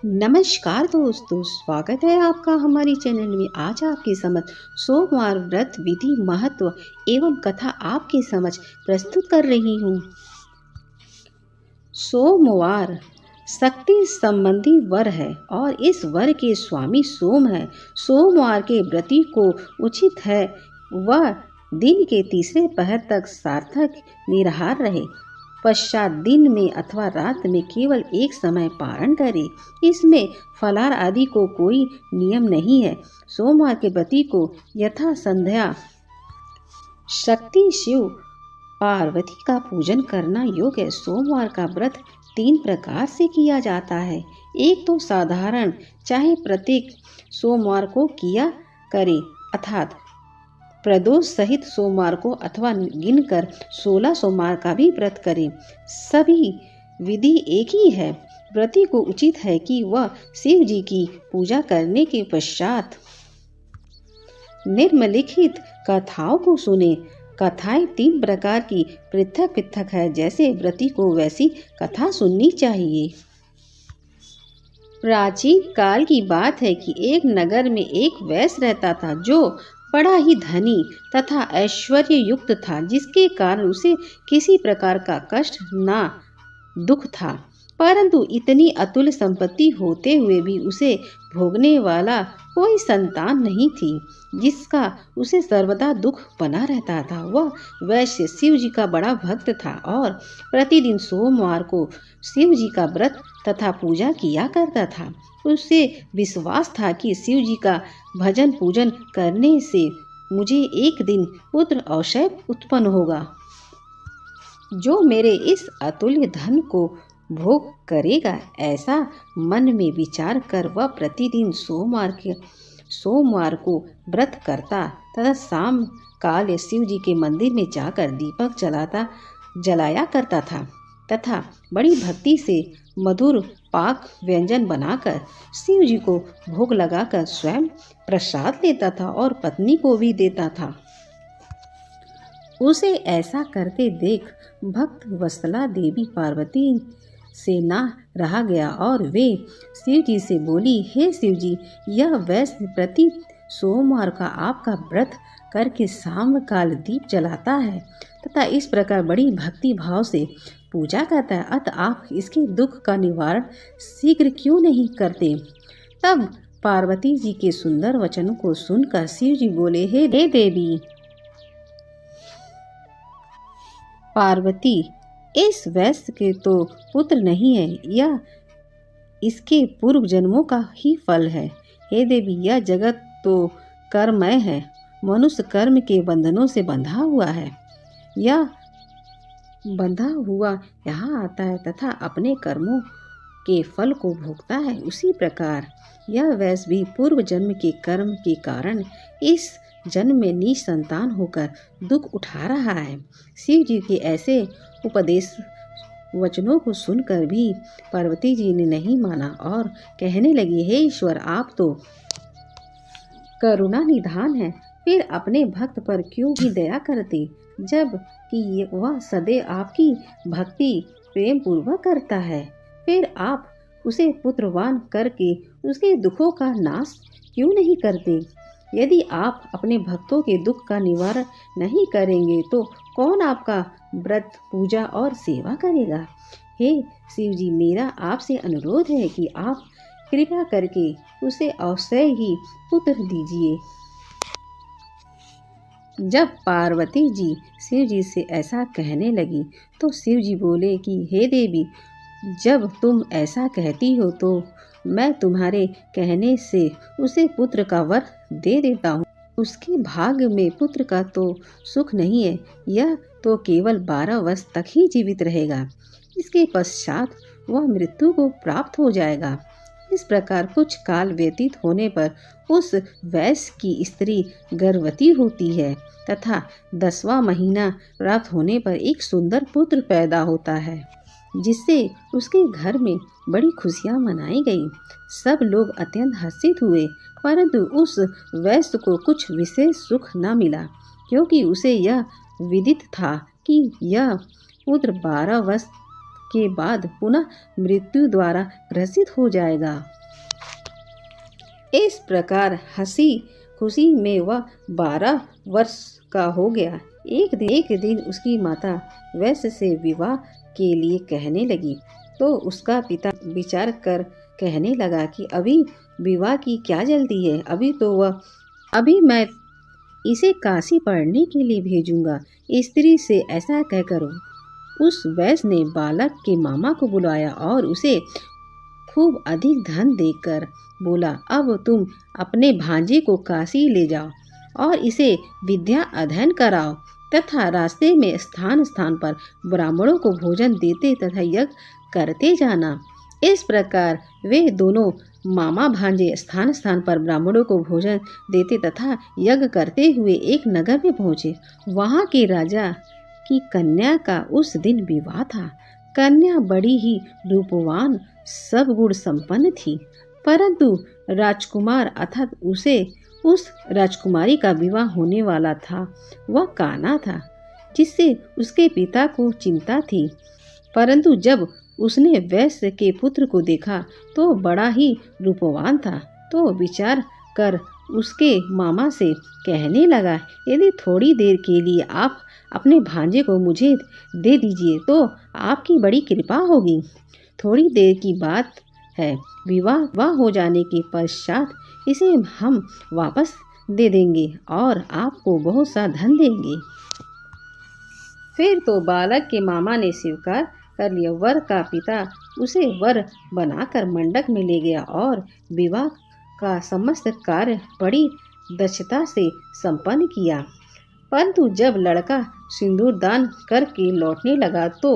नमस्कार दोस्तों, स्वागत है आपका हमारी चैनल में। आज आपके समक्ष सोमवार व्रत विधि, महत्व एवं कथा आपके समक्ष प्रस्तुत कर रही हूँ। सोमवार शक्ति संबंधी वर है और इस वर के स्वामी सोम है। सोमवार के व्रती को उचित है वह दिन के तीसरे पहर तक सार्थक निराहार रहे, पश्चात दिन में अथवा रात में केवल एक समय पारण करे। इसमें फलाहार आदि को कोई नियम नहीं है। सोमवार के व्रती को यथा संध्या शक्ति शिव पार्वती का पूजन करना योग्य है। सोमवार का व्रत 3 प्रकार से किया जाता है। एक तो साधारण, चाहे प्रत्येक सोमवार को किया करे, अर्थात प्रदोष सहित सोमवार को, अथवा गिनकर 16 सोमवार का भी व्रत करे। सभी विधि एक ही है। व्रती को उचित है कि वह शिव जी की पूजा करने के पश्चात निम्नलिखित कथाओं को सुने। कथाएं 3 प्रकार की पृथक पृथक है, जैसे व्रती को वैसी कथा सुननी चाहिए। प्राचीन काल की बात है कि एक नगर में एक वैश्य रहता था जो बड़ा ही धनी तथा ऐश्वर्य युक्त था, जिसके कारण उसे किसी प्रकार का कष्ट ना दुख था। परंतु इतनी अतुल संपत्ति होते हुए भी उसे भोगने वाला कोई संतान नहीं थी, जिसका उसे सर्वदा दुख बना रहता था। वह वैश्य शिव जी का बड़ा भक्त था और प्रतिदिन सोमवार को शिव जी का व्रत तथा पूजा किया करता था। उसे विश्वास था कि शिव जी का भजन पूजन करने से मुझे एक दिन पुत्र अवश्य उत्पन्न होगा, जो मेरे इस अतुल्य धन को भोग करेगा। ऐसा मन में विचार कर वह प्रतिदिन सोमवार को व्रत करता तथा शाम काल शिव जी के मंदिर में जाकर दीपक जलाया करता था तथा बड़ी भक्ति से मधुर पाक व्यंजन बनाकर शिव जी को भोग लगाकर स्वयं प्रसाद लेता था और पत्नी को भी देता था। उसे ऐसा करते देख भक्त वत्सला देवी पार्वती से ना रहा गया और वे शिव जी से बोली, हे शिव जी, यह वैश्य प्रति सोमवार का आपका व्रत करके शाम काल दीप जलाता है तथा इस प्रकार बड़ी भक्ति भाव से पूजा करता है, अतः आप इसके दुख का निवारण शीघ्र क्यों नहीं करते। तब पार्वती जी के सुंदर वचनों को सुनकर शिव जी बोले, हे देवी पार्वती, इस वैश्य के तो पुत्र नहीं है, यह इसके पूर्व जन्मों का ही फल है। हे देवी, यह जगत तो कर्ममय है, मनुष्य कर्म के बंधनों से बंधा हुआ है। यह बंधा हुआ यहाँ आता है तथा अपने कर्मों के फल को भोगता है। उसी प्रकार यह वैश्य भी पूर्व जन्म के कर्म के कारण इस जन्म में निसंतान होकर दुख उठा रहा है। शिव जी के ऐसे उपदेश वचनों को सुनकर भी पार्वती जी ने नहीं माना और कहने लगी, हे ईश्वर, आप तो करुणा निधान है, फिर अपने भक्त पर क्यों ही दया करते, जब कि वह सदैव आपकी भक्ति प्रेम पूर्वक करता है। फिर आप उसे पुत्रवान करके उसके दुखों का नाश क्यों नहीं करते। यदि आप अपने भक्तों के दुख का निवारण नहीं करेंगे तो कौन आपका व्रत पूजा और सेवा करेगा। हे शिव जी, मेरा आपसे अनुरोध है कि आप कृपा करके उसे अवश्य ही पुत्र दीजिए। जब पार्वती जी शिव जी से ऐसा कहने लगी तो शिव जी बोले कि हे देवी, जब तुम ऐसा कहती हो तो मैं तुम्हारे कहने से उसे पुत्र का वर दे देता हूँ। उसके भाग्य में पुत्र का तो सुख नहीं है, यह तो केवल 12 वर्ष तक ही जीवित रहेगा, इसके पश्चात वह मृत्यु को प्राप्त हो जाएगा। इस प्रकार कुछ काल व्यतीत होने पर उस वैश्य की स्त्री गर्भवती होती है तथा 10वां महीना प्राप्त होने पर एक सुंदर पुत्र पैदा होता है, जिससे उसके घर में बड़ी खुशियां मनाई गई। सब लोग अत्यंत हर्षित हुए, परंतु उस वैश्य को कुछ विशेष सुख न मिला, क्योंकि उसे यह विदित था कि यह पुत्र 12 वर्ष के बाद पुनः मृत्यु द्वारा ग्रसित हो जाएगा। इस प्रकार हंसी खुशी में वह 12 वर्ष का हो गया। एक दिन उसकी माता वैश्य से विवाह के लिए कहने लगी, तो उसका पिता विचार कर कहने लगा कि अभी विवाह की क्या जल्दी है, अभी मैं इसे काशी पढ़ने के लिए भेजूंगा। स्त्री से ऐसा कहकर उस वैश्य ने बालक के मामा को बुलाया और उसे खूब अधिक धन देकर बोला, अब तुम अपने भांजे को काशी ले जाओ और इसे विद्या अध्ययन कराओ तथा रास्ते में स्थान स्थान पर ब्राह्मणों को भोजन देते तथा यज्ञ करते जाना। इस प्रकार वे दोनों मामा भांजे स्थान स्थान पर ब्राह्मणों को भोजन देते तथा यज्ञ करते हुए एक नगर में पहुँचे। वहाँ के राजा की कन्या का उस दिन विवाह था। कन्या बड़ी ही रूपवान सब गुण संपन्न थी, परंतु राजकुमार अर्थात उस राजकुमारी का विवाह होने वाला था वह काना था, जिससे उसके पिता को चिंता थी। परंतु जब उसने वैश्य के पुत्र को देखा तो बड़ा ही रूपवान था, तो विचार कर उसके मामा से कहने लगा, यदि थोड़ी देर के लिए आप अपने भांजे को मुझे दे दीजिए तो आपकी बड़ी कृपा होगी। थोड़ी देर की बात है, विवाह हो जाने के पश्चात इसे हम वापस दे देंगे और आपको बहुत सा धन देंगे। फिर तो बालक के मामा ने स्वीकार कर लिया। वर का पिता उसे वर बनाकर मंडप में ले गया और विवाह का समस्त कार्य बड़ी दक्षता से संपन्न किया। परंतु जब लड़का सिंदूर दान करके लौटने लगा तो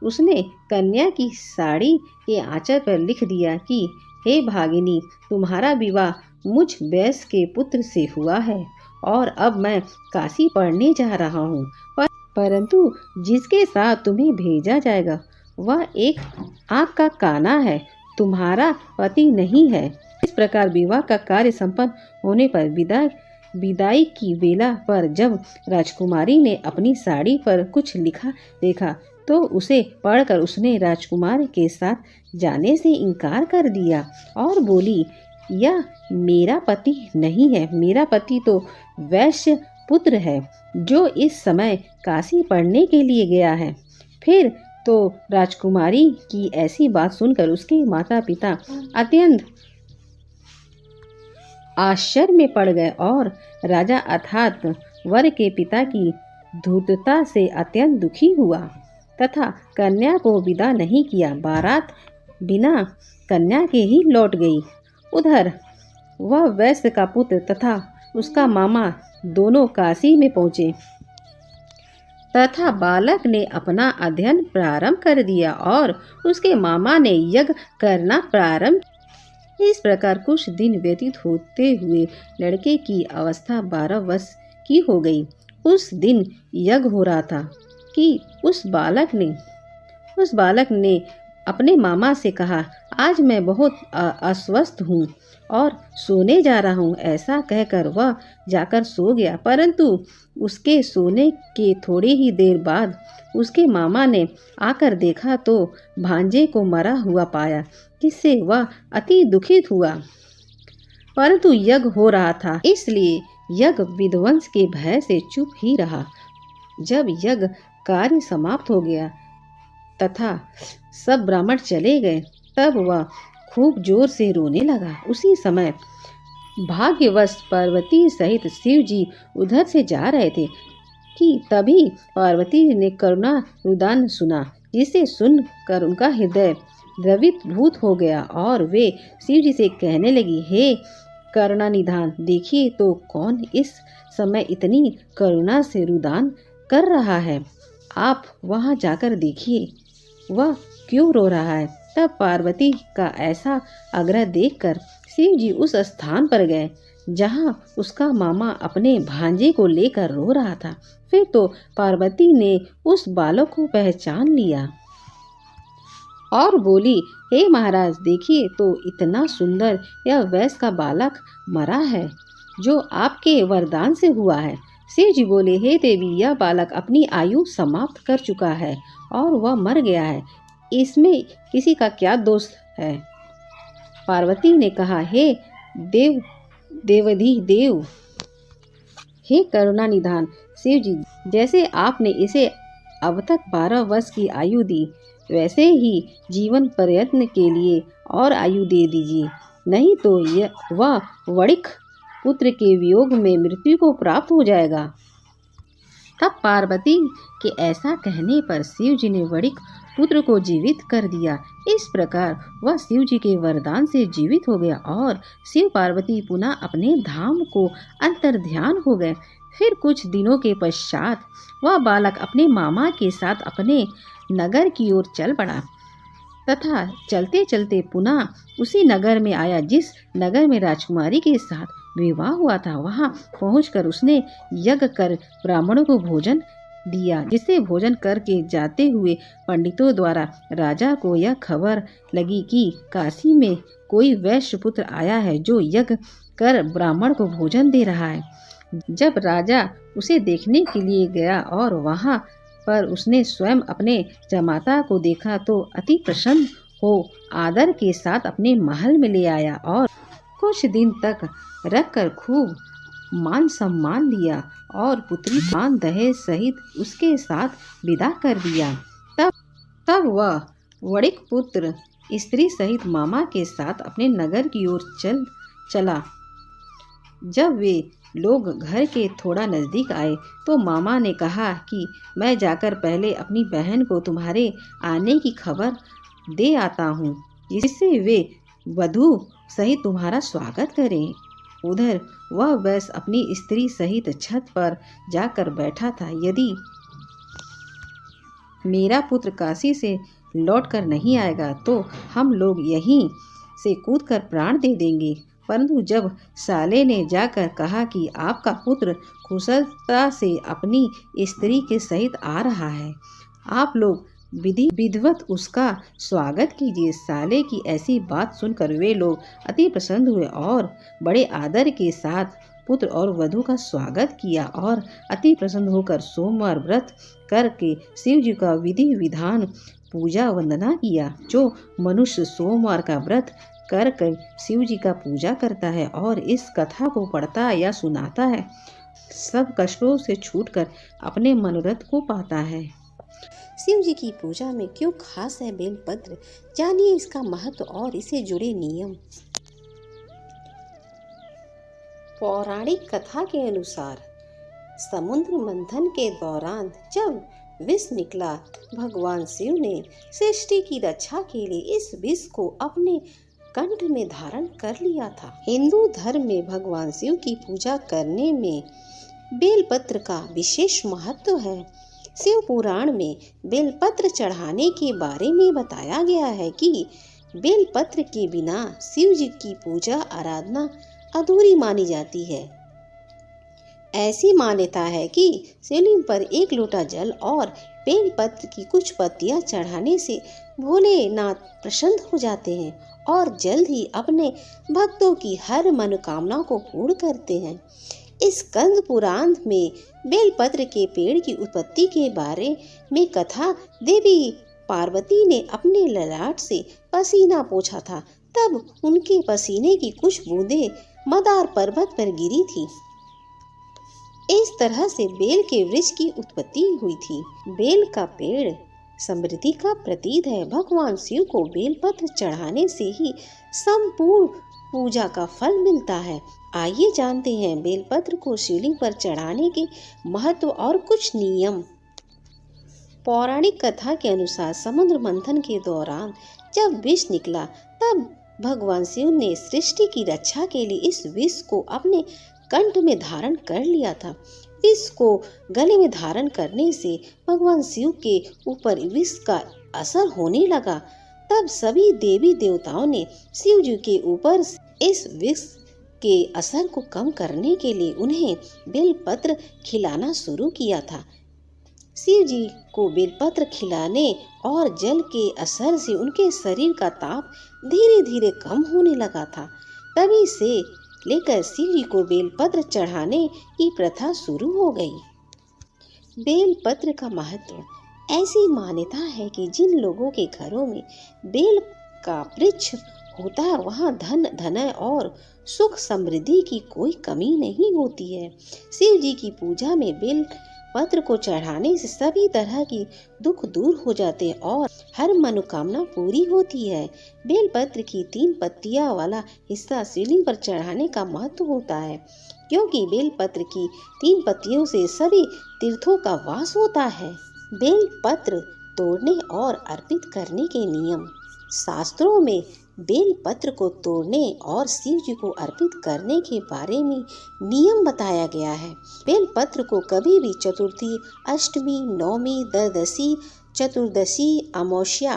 उसने कन्या की साड़ी के आंचल पर लिख दिया कि हे भागिनी, तुम्हारा विवाह मुझ वैश्य के पुत्र से हुआ है और अब मैं काशी पढ़ने जा रहा हूँ, परंतु जिसके साथ तुम्हें भेजा जाएगा वह एक आपका काना है, तुम्हारा पति नहीं है। इस प्रकार विवाह का कार्य संपन्न होने पर विदाई की बेला पर जब राजकुमारी ने अपनी साड़ी पर कुछ लिखा देखा तो उसे पढ़कर उसने राजकुमार के साथ जाने से इनकार कर दिया और बोली, यह मेरा पति नहीं है, मेरा पति तो वैश्य पुत्र है जो इस समय काशी पढ़ने के लिए गया है। फिर तो राजकुमारी की ऐसी बात सुनकर उसके माता पिता अत्यंत आश्चर्य में पड़ गए और राजा अर्थात वर के पिता की धूर्तता से अत्यंत दुखी हुआ तथा कन्या को विदा नहीं किया। बारात बिना कन्या के ही लौट गई। उधर वह वैश्य का पुत्र तथा उसका मामा दोनों काशी में पहुँचे तथा बालक ने अपना अध्ययन प्रारंभ कर दिया और उसके मामा ने यज्ञ करना प्रारंभ। इस प्रकार कुछ दिन व्यतीत होते हुए लड़के की अवस्था 12 वर्ष की हो गई। उस दिन यज्ञ हो रहा था कि उस बालक ने अपने मामा से कहा, आज मैं बहुत अस्वस्थ हूँ और सोने जा रहा हूँ। ऐसा कहकर वह जाकर सो गया, परंतु उसके सोने के थोड़ी ही देर बाद उसके मामा ने आकर देखा तो भांजे को मरा हुआ पाया, जिससे वह अति दुखित हुआ। परंतु यज्ञ हो रहा था, इसलिए यज्ञ विध्वंस के भय से चुप ही रहा। जब यज्ञ कार्य समाप्त हो गया तथा सब ब्राह्मण चले गए, तब वह खूब जोर से रोने लगा। उसी समय भाग्यवश पार्वती सहित शिव जी उधर से जा रहे थे कि तभी पार्वती ने करुणा रुदान सुना, जिसे सुनकर उनका हृदय द्रवित हो गया और वे शिव जी से कहने लगी, हे करुणा निधान, देखिए तो कौन इस समय इतनी करुणा से रुदान कर रहा है। आप वहां जाकर देखिए, वह क्यों रो रहा है। तब पार्वती का ऐसा आग्रह देखकर शिव जी उस स्थान पर गए जहां उसका मामा अपने भांजे को लेकर रो रहा था। फिर तो पार्वती ने उस बालक को पहचान लिया और बोली, हे महाराज, देखिए तो इतना सुंदर यह वैश्य का बालक मरा है जो आपके वरदान से हुआ है। शिव जी बोले, हे देवी, यह बालक अपनी आयु समाप्त कर चुका है और वह मर गया है। इसमें किसी का क्या दोष है? पार्वती ने कहा, हे देव देवधी देव, हे करुणा निधान शिव जी, जैसे आपने इसे अब तक 12 वर्ष की आयु दी, वैसे ही जीवन प्रयत्न के लिए और आयु दे दीजिए, नहीं तो वह वणिक पुत्र के वियोग में मृत्यु को प्राप्त हो जाएगा। तब पार्वती के ऐसा कहने पर शिव जी ने वणिक पुत्र को जीवित कर दिया। इस प्रकार वह शिव जी के वरदान से जीवित हो गया और शिव पार्वती पुनः अपने धाम को अंतर्ध्यान हो गए। फिर कुछ दिनों के पश्चात वह बालक अपने मामा के साथ अपने नगर की ओर चल पड़ा तथा चलते चलते पुनः उसी नगर में आया जिस नगर में राजकुमारी के साथ विवाह हुआ था। वहां पहुंचकर उसने यज्ञ कर ब्राह्मणों को भोजन दिया, जिसे भोजन करके जाते हुए पंडितों द्वारा राजा को यह खबर लगी कि काशी में कोई वैश्य पुत्र आया है जो यज्ञ कर ब्राह्मण को भोजन दे रहा है। जब राजा उसे देखने के लिए गया और वहां पर उसने स्वयं अपने जमाता को देखा तो अति प्रसन्न हो आदर के साथ अपने महल में ले आया और कुछ दिन तक रखकर खूब मान सम्मान दिया और पुत्री मान दहेज सहित उसके साथ विदा कर दिया। तब वह वणिक पुत्र स्त्री सहित मामा के साथ अपने नगर की ओर चला। जब वे लोग घर के थोड़ा नजदीक आए तो मामा ने कहा कि मैं जाकर पहले अपनी बहन को तुम्हारे आने की खबर दे आता हूँ, जिससे वे वधू सहित तुम्हारा स्वागत करें। उधर वह वैश्य अपनी स्त्री सहित छत पर जाकर बैठा था। यदि मेरा पुत्र काशी से लौटकर नहीं आएगा तो हम लोग यहीं से कूदकर प्राण दे देंगे। परंतु जब साले ने जाकर कहा कि आपका पुत्र कुशलता से अपनी स्त्री के सहित आ रहा है, आप लोग विधिवत उसका स्वागत कीजिए। साले की ऐसी बात सुनकर वे लोग अति प्रसन्न हुए और बड़े आदर के साथ पुत्र और वधू का स्वागत किया और अति प्रसन्न होकर सोमवार व्रत करके शिव जी का विधि विधान पूजा वंदना किया। जो मनुष्य सोमवार का व्रत कर शिव जी का पूजा करता है और इस कथा को पढ़ता या सुनाता है, सब कष्टों से छूटकर अपने मनोरथ को पाता है। शिव जी की पूजा में क्यों खास है बेलपत्र, जानिए इसका महत्व और इसे जुड़े नियम। पौराणिक कथा के अनुसार समुद्र मंथन के दौरान जब विष निकला, भगवान शिव ने सृष्टि की रक्षा के लिए इस विष को अपने कंठ में धारण कर लिया था। हिंदू धर्म में भगवान शिव की पूजा करने में बेलपत्र का विशेष महत्व है। शिव पुराण में बेलपत्र चढ़ाने के बारे में बताया गया है कि बेलपत्र के बिना शिव जी की पूजा आराधना अधूरी मानी जाती है। ऐसी मान्यता है कि शिवलिंग पर एक लोटा जल और बेलपत्र की कुछ पत्तियां चढ़ाने से भोलेनाथ प्रसन्न हो जाते हैं और जल्द ही अपने भक्तों की हर मनोकामना को पूर्ण करते हैं। इस स्कंद पुराण में बेलपत्र के पेड़ की उत्पत्ति के बारे में कथा, देवी पार्वती ने अपने ललाट से पसीना पोंछा था, तब उनके पसीने की कुछ बूंदें मदार पर्वत पर गिरी थी। इस तरह से बेल के वृक्ष की उत्पत्ति हुई थी। बेल का पेड़ समृद्धि का प्रतीक है। भगवान शिव को बेलपत्र चढ़ाने से ही संपूर्ण पूजा का फल मिलता है। आइए जानते हैं बेलपत्र को शिवलिंग पर चढ़ाने के महत्व और कुछ नियम। पौराणिक कथा के अनुसार समुद्र मंथन के दौरान जब विष निकला, तब भगवान शिव ने सृष्टि की रक्षा के लिए इस विष को अपने कंठ में धारण कर लिया था। विष को गले में धारण करने से भगवान शिव के ऊपर विष का असर होने लगा। तब सभी देवी देवताओं ने शिव जी के ऊपर इस विष के असर को कम करने के लिए उन्हें बेलपत्र खिलाना शुरू किया था। शिव जी को बेलपत्र खिलाने और जल के असर से उनके शरीर का ताप धीरे धीरे कम होने लगा था। तभी से लेकर शिव जी को बेलपत्र चढ़ाने की प्रथा शुरू हो गई। बेलपत्र का महत्व। ऐसी मान्यता है कि जिन लोगों के घरों में बेल का वृक्ष होता है वहाँ धन धनय और सुख समृद्धि की कोई कमी नहीं होती है। शिव जी की पूजा में बेल पत्र को चढ़ाने से सभी तरह की दुख दूर हो जाते हैं और हर मनोकामना पूरी होती है। बेल पत्र की 3 पत्तियां वाला हिस्सा शिवलिंग पर चढ़ाने का महत्व होता है, क्योंकि बेल पत्र की 3 पत्तियों से सभी तीर्थों का वास होता है। बेल पत्र तोड़ने और अर्पित करने के नियम। शास्त्रों में बेल पत्र को तोड़ने और शिव जी को अर्पित करने के बारे में नियम बताया गया है। बेल पत्र को कभी भी चतुर्थी, अष्टमी, नवमी, द्वादशी, चतुर्दशी, अमावस्या,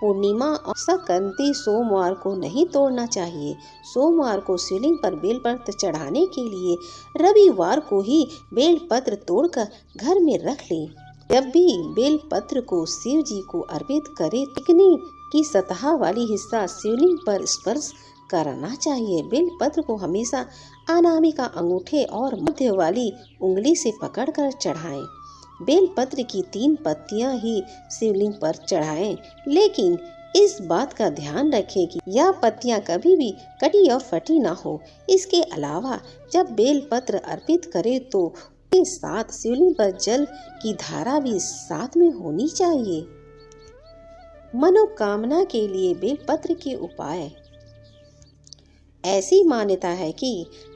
पूर्णिमा और संक्रांति सोमवार को नहीं तोड़ना चाहिए। सोमवार को शिवलिंग पर बेल पत्र चढ़ाने के लिए रविवार को ही बेल पत्र तोड़कर घर में रख लें। जब भी बेल पत्र को शिव जी को अर्पित करें, चिकनी की सतह वाली हिस्सा शिवलिंग पर स्पर्श करना चाहिए। बेल पत्र को हमेशा अनामिका अंगूठे और मध्य वाली उंगली से पकड़कर चढ़ाएं। बेल पत्र की 3 पत्तियां ही शिवलिंग पर चढ़ाएं, लेकिन इस बात का ध्यान रखें कि यह पत्तियां कभी भी कटी और फटी ना हो। इसके अलावा जब बेल पत्र अर्पित करें तो के साथ शिवलिंग पर जल की धारा भी साथ में होनी चाहिए। मनोकामना के लिए बेल पत्र के उपाय। ऐसी मान्यता है कि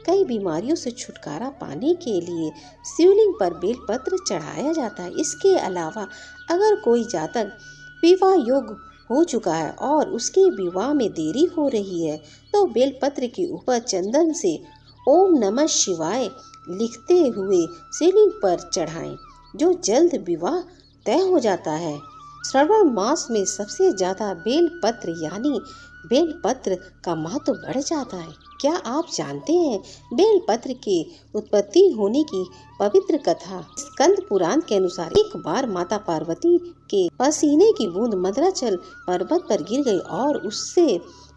कई बीमारियों से छुटकारा पाने के लिए शिवलिंग पर बेल पत्र चढ़ाया जाता है। इसके अलावा अगर कोई जातक विवाह योग्य हो चुका है और उसके विवाह में देरी हो रही है तो बेल पत्र के ऊपर चंदन से ओम नमः शिवाय लिखते हुए शिवलिंग पर चढ़ाएं, जो जल्द विवाह तय हो जाता है। श्रावण मास में सबसे ज्यादा बेल पत्र यानी बेल पत्र का महत्व बढ़ जाता है। क्या आप जानते हैं बेल पत्र के उत्पत्ति होने की पवित्र कथा? स्कंद पुराण के अनुसार एक बार माता पार्वती के पसीने की बूंद मद्राचल पर्वत पर गिर गई और उससे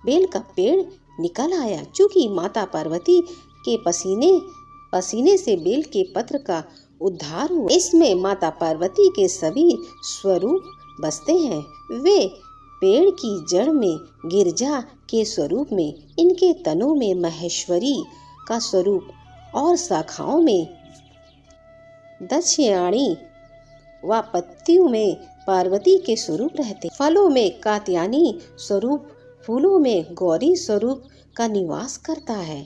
बेल का पेड़ निकल आया। चूंकि माता पार्वती के पसीने से बेल के पत्र का उद्धार हुआ। इसमें माता पार्वती के सभी स्वरूप बसते हैं। वे पेड़ की जड़ में गिरजा के स्वरूप में, इनके तनों में महेश्वरी का स्वरूप और शाखाओं में दक्षिणाणी व पत्तियों में पार्वती के स्वरूप रहते। फलों में कात्यायनी स्वरूप, फूलों में गौरी स्वरूप का निवास करता है।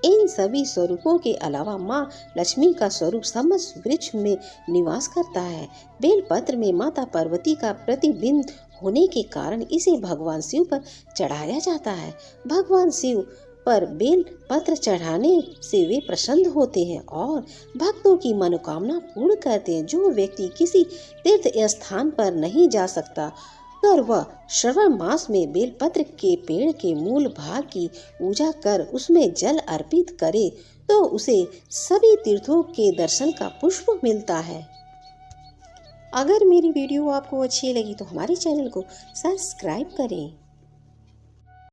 इन सभी स्वरूपों के अलावा माँ लक्ष्मी का स्वरूप समस्त वृक्ष में निवास करता है। बेल पत्र में माता पार्वती का प्रतिबिंब होने के कारण इसे भगवान शिव पर चढ़ाया जाता है। भगवान शिव पर बेल पत्र चढ़ाने से वे प्रसन्न होते हैं और भक्तों की मनोकामना पूर्ण करते हैं। जो व्यक्ति किसी तीर्थ स्थान पर नहीं जा सकता, अगर वह श्रावण मास में बेल पत्र के पेड़ के मूल भाग की पूजा कर उसमें जल अर्पित करे तो उसे सभी तीर्थों के दर्शन का पुष्प मिलता है। अगर मेरी वीडियो आपको अच्छी लगी तो हमारे चैनल को सब्सक्राइब करें।